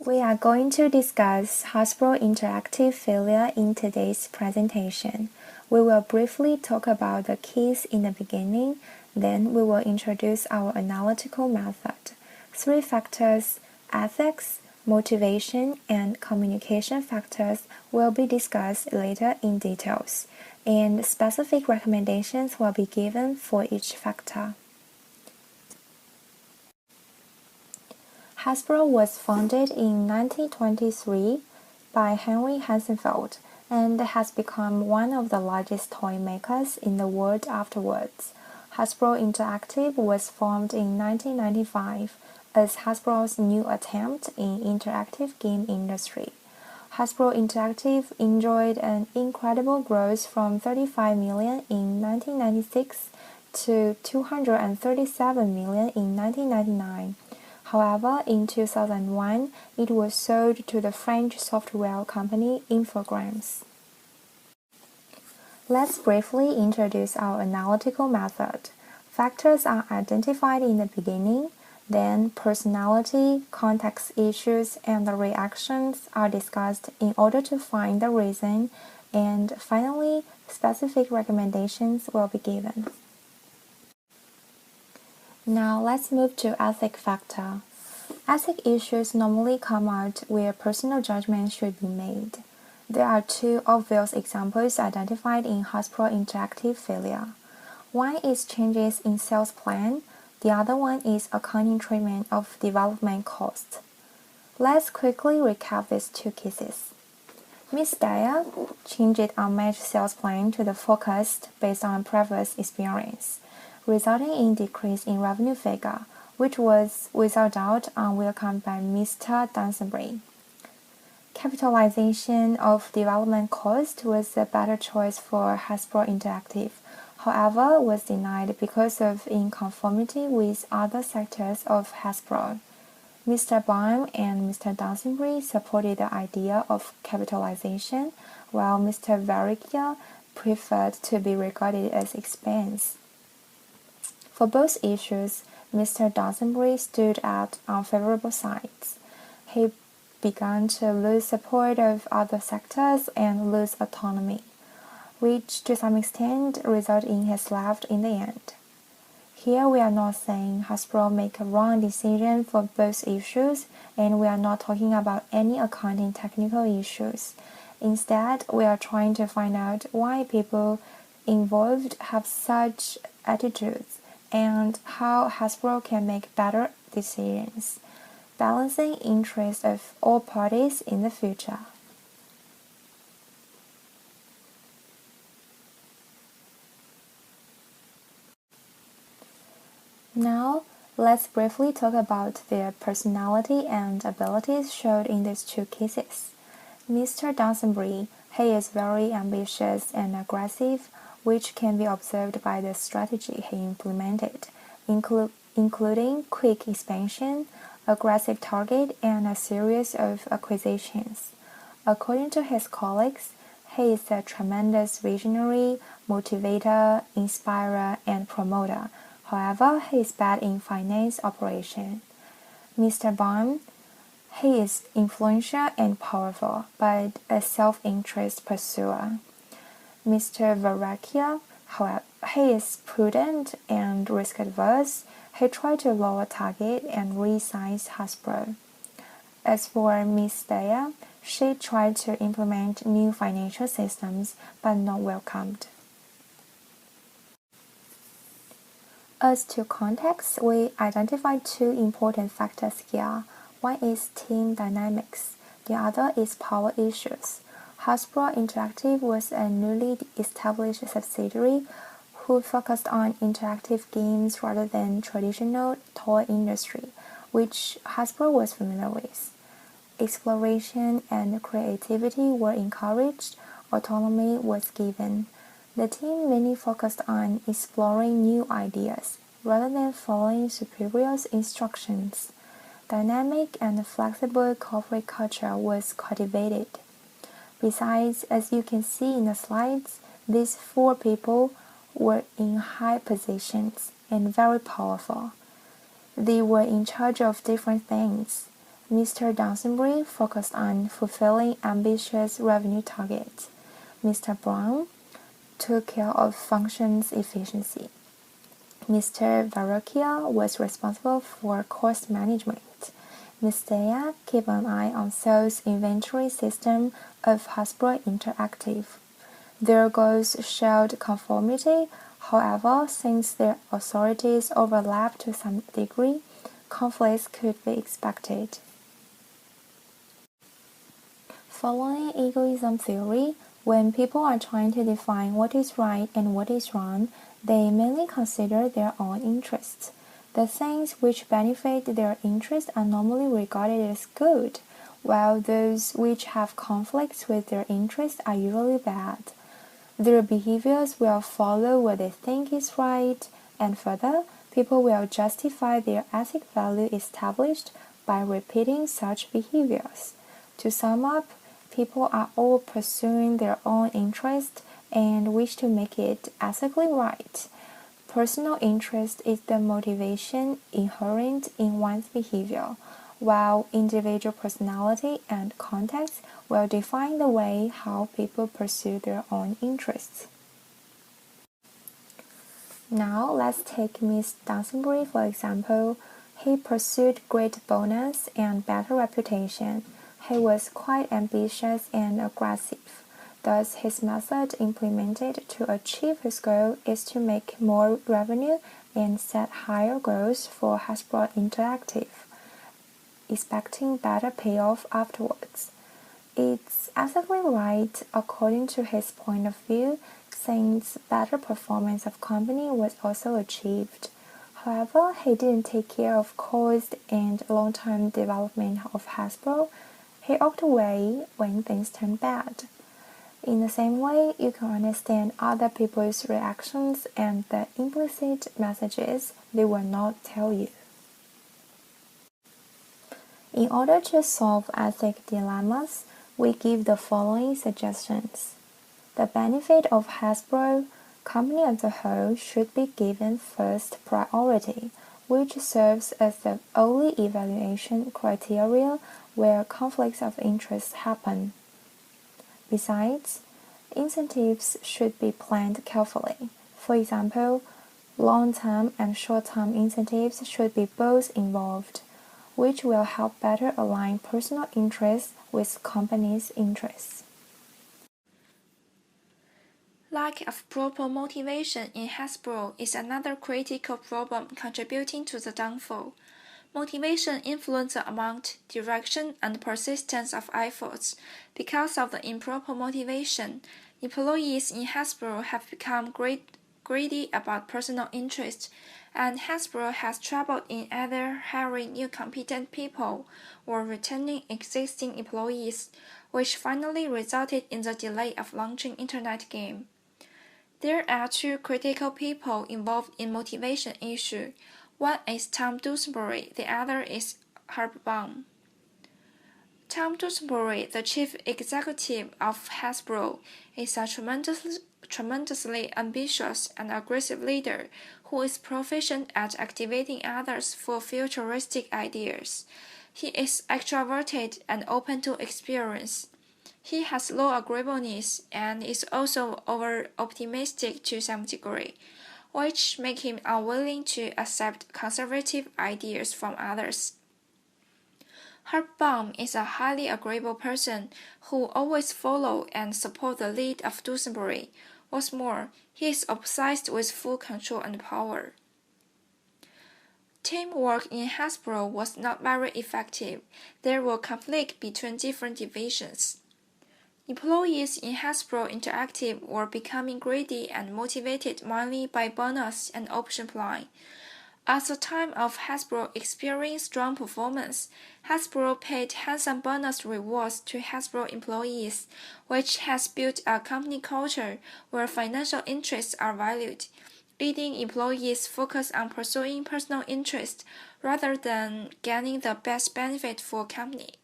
We are going to discuss Hasbro interactive failure in today's presentation. We will briefly talk about the keys in the beginning, then we will introduce our analytical method. 3 factors, ethics, motivation, and communication factors will be discussed later in details, and specific recommendations will be given for each factor. Hasbro was founded in 1923 by Henry Hassenfeld and has become one of the largest toy makers in the world afterwards. Hasbro Interactive was formed in 1995 as Hasbro's new attempt in interactive game industry. Hasbro Interactive enjoyed an incredible growth from 35 million in 1996 to 237 million in 1999. However, in 2001, it was sold to the French software company Infogrames. Let's briefly introduce our analytical method. Factors are identified in the beginning, then personality, context issues, and the reactions are discussed in order to find the reason, and finally, specific recommendations will be given. Now let's move to ethic factor. Ethic issues normally come out where personal judgment should be made. There are 2 obvious examples identified in Hasbro Interactive failure. One is changes in sales plan, the other one is accounting treatment of development costs. Let's quickly recap these 2 cases. Ms. Daya changed unmatched sales plan to the forecast based on previous experience, resulting in decrease in revenue figure, which was without doubt unwelcome by Mr. Dunsonbury. Capitalization of development cost was a better choice for Hasbro Interactive, however was denied because of inconformity with other sectors of Hasbro. Mr. Baum and Mr. Dunsonbury supported the idea of capitalization, while Mr. Varrica preferred to be regarded as expense. For both issues, Mr. Dunsonbury stood at unfavorable sides. He began to lose support of other sectors and lose autonomy, which to some extent resulted in his left in the end. Here we are not saying Hasbro make a wrong decision for both issues, and we are not talking about any accounting technical issues. Instead, we are trying to find out why people involved have such attitudes and how Hasbro can make better decisions, balancing interests of all parties in the future. Now, let's briefly talk about their personality and abilities showed in these 2 cases. Mr. Dunsonbury, he is very ambitious and aggressive, which can be observed by the strategy he implemented, including quick expansion, aggressive target, and a series of acquisitions. According to his colleagues, he is a tremendous visionary, motivator, inspirer, and promoter. However, he is bad in finance operation. Mr. Baum, he is influential and powerful, but a self-interest pursuer. Mr. Varrica, however, he is prudent and risk-averse. He tried to lower target and resize Hasbro. As for Ms. Daya, she tried to implement new financial systems, but not welcomed. As to context, we identified 2 important factors here. One is team dynamics, the other is power issues. Hasbro Interactive was a newly established subsidiary who focused on interactive games rather than traditional toy industry, which Hasbro was familiar with. Exploration and creativity were encouraged, autonomy was given. The team mainly focused on exploring new ideas rather than following superiors' instructions. Dynamic and flexible corporate culture was cultivated. Besides, as you can see in the slides, these 4 people were in high positions and very powerful. They were in charge of different things. Mr. Dunsbury focused on fulfilling ambitious revenue targets. Mr. Brown took care of functions efficiency. Mr. Varrokia was responsible for cost management. Ms. Daya kept an eye on sales inventory system of Hasbro Interactive. Their goals showed conformity, however, since their authorities overlapped to some degree, conflicts could be expected. Following egoism theory, when people are trying to define what is right and what is wrong, they mainly consider their own interests. The things which benefit their interest are normally regarded as good, while those which have conflicts with their interests are usually bad. Their behaviors will follow what they think is right, and further, people will justify their ethic value established by repeating such behaviors. To sum up, people are all pursuing their own interest and wish to make it ethically right. Personal interest is the motivation inherent in one's behavior, while individual personality and context will define the way how people pursue their own interests. Now let's take Miss Dunsbury for example. He pursued great bonus and better reputation. He was quite ambitious and aggressive. Thus, his method implemented to achieve his goal is to make more revenue and set higher goals for Hasbro Interactive, expecting better payoff afterwards. It's ethically right according to his point of view, since better performance of company was also achieved. However, he didn't take care of cost and long-term development of Hasbro. He walked away when things turned bad. In the same way, you can understand other people's reactions and the implicit messages they will not tell you. In order to solve ethic dilemmas, we give the following suggestions. The benefit of Hasbro company as a whole should be given first priority, which serves as the only evaluation criteria where conflicts of interest happen. Besides, incentives should be planned carefully. For example, long-term and short-term incentives should be both involved, which will help better align personal interests with company's interests. Lack of proper motivation in Hasbro is another critical problem contributing to the downfall. Motivation influences the amount, direction, and persistence of efforts. Because of the improper motivation, employees in Hasbro have become greedy about personal interest, and Hasbro has trouble in either hiring new competent people or retaining existing employees, which finally resulted in the delay of launching Internet game. There are two critical people involved in motivation issue. One is Tom Dunsbury, the other is Herb Baum. Tom Dunsbury, the chief executive of Hasbro, is a tremendously ambitious and aggressive leader who is proficient at activating others for futuristic ideas. He is extroverted and open to experience. He has low agreeableness and is also over-optimistic to some degree, which make him unwilling to accept conservative ideas from others. Herb Baum is a highly agreeable person who always follow and support the lead of Dunsbury. What's more, he is obsessed with full control and power. Teamwork in Hasbro was not very effective. There were conflicts between different divisions. Employees in Hasbro Interactive were becoming greedy and motivated mainly by bonus and option plan. At the time of Hasbro experiencing strong performance, Hasbro paid handsome bonus rewards to Hasbro employees, which has built a company culture where financial interests are valued, leading employees focus on pursuing personal interest rather than gaining the best benefit for company.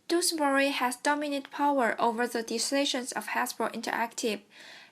Dunsbury has dominant power over the decisions of Hasbro Interactive,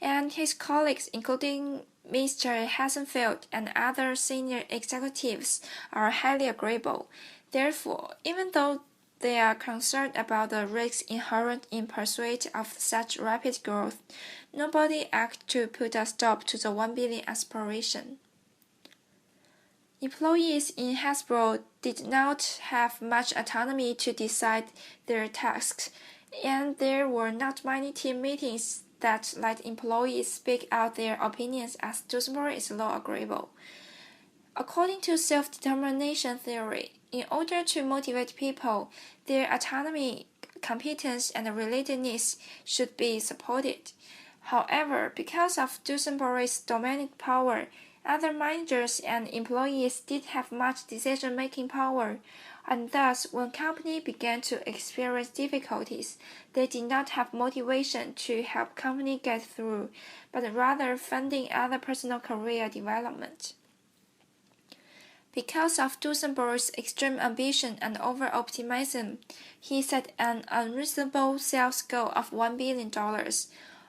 and his colleagues, including Mr. Hasenfeld and other senior executives, are highly agreeable. Therefore, even though they are concerned about the risks inherent in pursuit of such rapid growth, nobody acted to put a stop to the 1 billion aspiration. Employees in Hasbro did not have much autonomy to decide their tasks, and there were not many team meetings that let employees speak out their opinions as Duesenberg is law agreeable. According to self-determination theory, in order to motivate people, their autonomy, competence, and related needs should be supported. However, because of Duesenberg's dominant power, other managers and employees did have much decision-making power, and thus when company began to experience difficulties, they did not have motivation to help company get through, but rather funding other personal career development. Because of Duesenberg's extreme ambition and over-optimism, he set an unreasonable sales goal of $1 billion.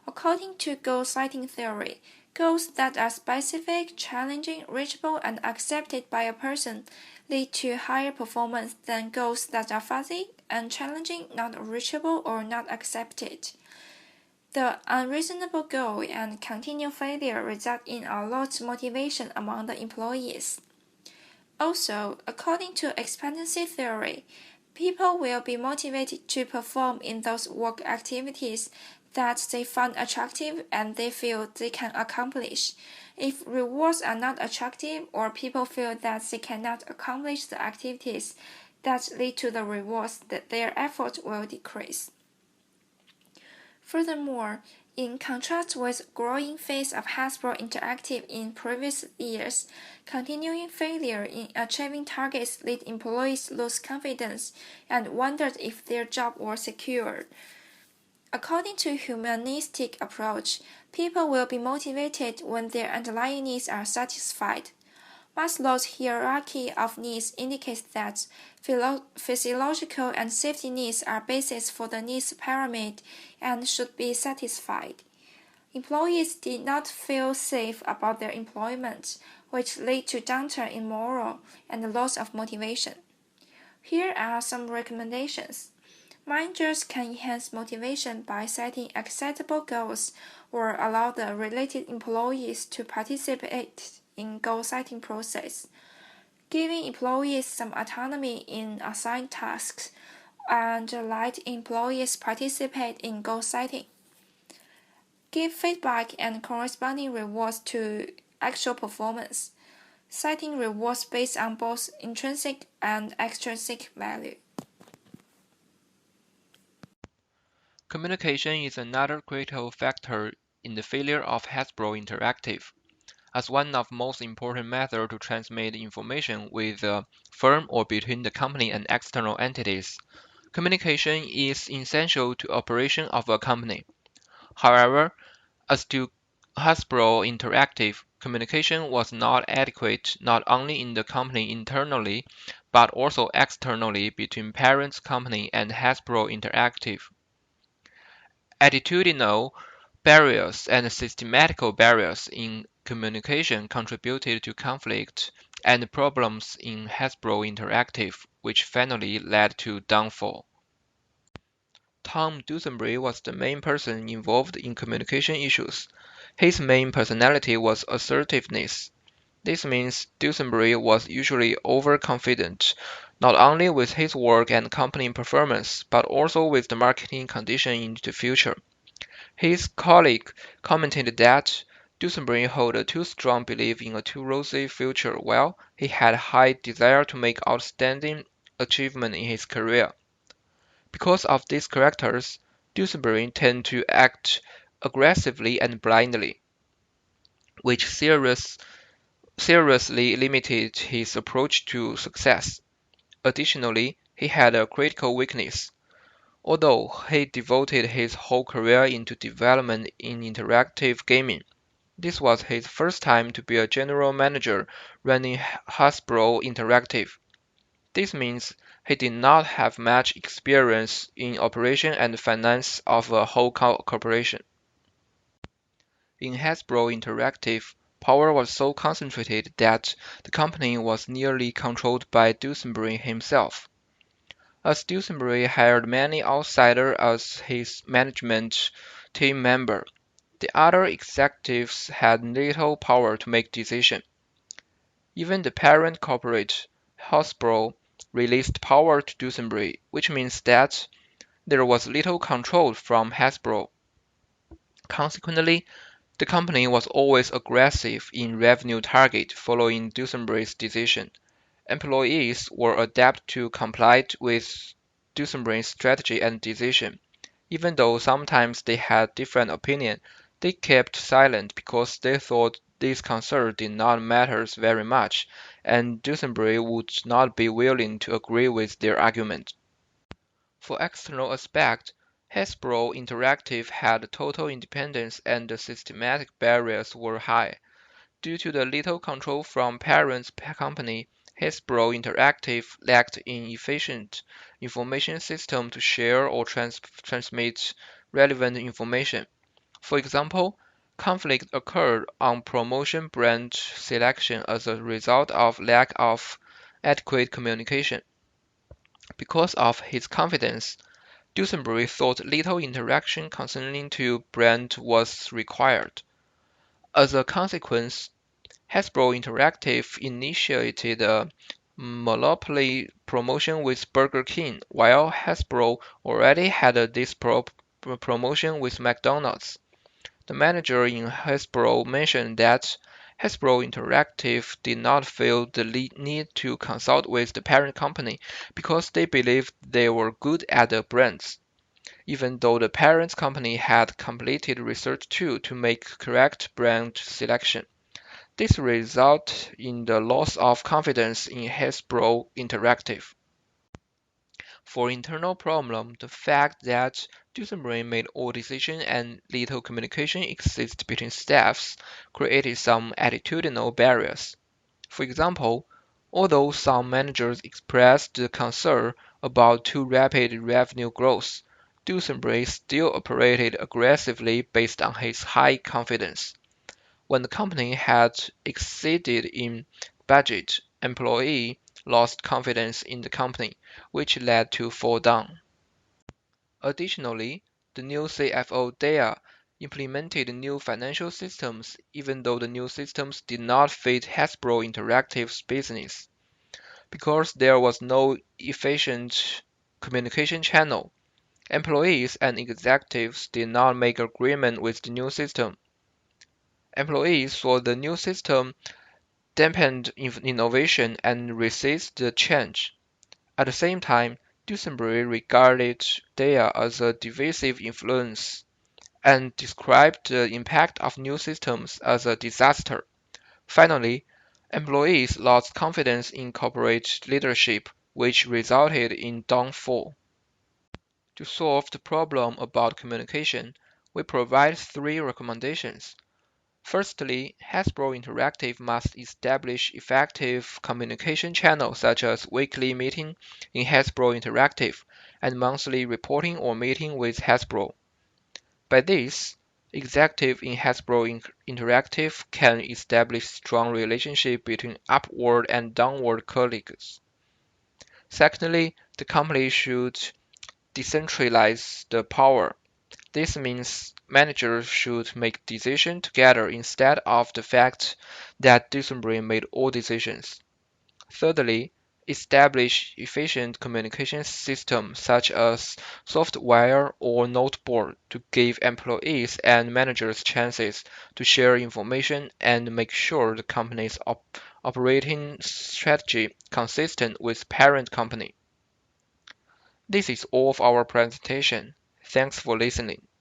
According to goal-setting theory, goals that are specific, challenging, reachable, and accepted by a person lead to higher performance than goals that are fuzzy, unchallenging, not reachable, or not accepted. The unreasonable goal and continued failure result in a lost motivation among the employees. Also, according to expectancy theory, people will be motivated to perform in those work activities that they find attractive and they feel they can accomplish. If rewards are not attractive or people feel that they cannot accomplish the activities that lead to the rewards, that their effort will decrease. Furthermore, in contrast with growing phase of Hasbro Interactive in previous years, continuing failure in achieving targets led employees lose confidence and wondered if their job was secure. According to humanistic approach, people will be motivated when their underlying needs are satisfied. Maslow's hierarchy of needs indicates that physiological and safety needs are basis for the needs pyramid and should be satisfied. Employees did not feel safe about their employment, which led to downturn in morale and loss of motivation. Here are some recommendations. Managers can enhance motivation by setting acceptable goals or allow the related employees to participate in goal-setting process. Giving employees some autonomy in assigned tasks and let employees participate in goal setting. Give feedback and corresponding rewards to actual performance, setting rewards based on both intrinsic and extrinsic value. Communication is another critical factor in the failure of Hasbro Interactive. As one of the most important methods to transmit information with the firm or between the company and external entities, communication is essential to operation of a company. However, as to Hasbro Interactive, communication was not adequate not only in the company internally, but also externally between parent company and Hasbro Interactive. Attitudinal barriers and systematical barriers in communication contributed to conflict and problems in Hasbro Interactive, which finally led to downfall. Tom Dusenberry was the main person involved in communication issues. His main personality was assertiveness. This means Dusenberry was usually overconfident, not only with his work and company performance, but also with the marketing condition in the future. His colleague commented that Dusenberry held a too strong belief in a too rosy future while he had high desire to make outstanding achievement in his career. Because of these characters, Dusenberry tended to act aggressively and blindly, which seriously limited his approach to success. Additionally, he had a critical weakness. Although he devoted his whole career into development in interactive gaming, this was his first time to be a general manager running Hasbro Interactive. This means he did not have much experience in operation and finance of a whole corporation. In Hasbro Interactive, Power was so concentrated that the company was nearly controlled by Dusenberry himself. As Dusenberry hired many outsiders as his management team member, the other executives had little power to make decisions. Even the parent corporate, Hasbro, released power to Dusenberry, which means that there was little control from Hasbro. Consequently, the company was always aggressive in revenue target following Dusenberry's decision. Employees were adapted to comply with Dusenberry's strategy and decision. Even though sometimes they had different opinion, they kept silent because they thought these concerns did not matter very much, and Dusenberry would not be willing to agree with their argument. For external aspect, Hasbro Interactive had total independence and the systematic barriers were high. Due to the little control from parent company, Hasbro Interactive lacked an efficient information system to share or transmit relevant information. For example, conflict occurred on promotion brand selection as a result of lack of adequate communication. Because of his confidence, Dusenberry thought little interaction concerning to brand was required. As a consequence, Hasbro Interactive initiated a monopoly promotion with Burger King, while Hasbro already had this promotion with McDonald's. The manager in Hasbro mentioned that Hasbro Interactive did not feel the need to consult with the parent company because they believed they were good at the brands, even though the parent company had completed research too to make correct brand selection. This resulted in the loss of confidence in Hasbro Interactive. For internal problem, the fact that Dusenberry made all decisions and little communication existed between staffs created some attitudinal barriers. For example, although some managers expressed concern about too rapid revenue growth, Dusenberry still operated aggressively based on his high confidence. When the company had exceeded in budget, employees lost confidence in the company, which led to fall down. Additionally, the new CFO Dea implemented new financial systems even though the new systems did not fit Hasbro Interactive's business. Because there was no efficient communication channel, employees and executives did not make agreement with the new system. Employees saw the new system dampened innovation and resist the change. At the same time, Dusenberry regarded Dea as a divisive influence and described the impact of new systems as a disaster. Finally, employees lost confidence in corporate leadership, which resulted in downfall. To solve the problem about communication, we provide three recommendations. Firstly, Hasbro Interactive must establish effective communication channels such as weekly meeting in Hasbro Interactive and monthly reporting or meeting with Hasbro. By this, executives in Hasbro Interactive can establish strong relationship between upward and downward colleagues. Secondly, the company should decentralize the power. This means managers should make decisions together instead of the fact that Dusenberry made all decisions. Thirdly, establish efficient communication systems such as software or noteboard to give employees and managers chances to share information and make sure the company's operating strategy consistent with parent company. This is all of our presentation. Thanks for listening.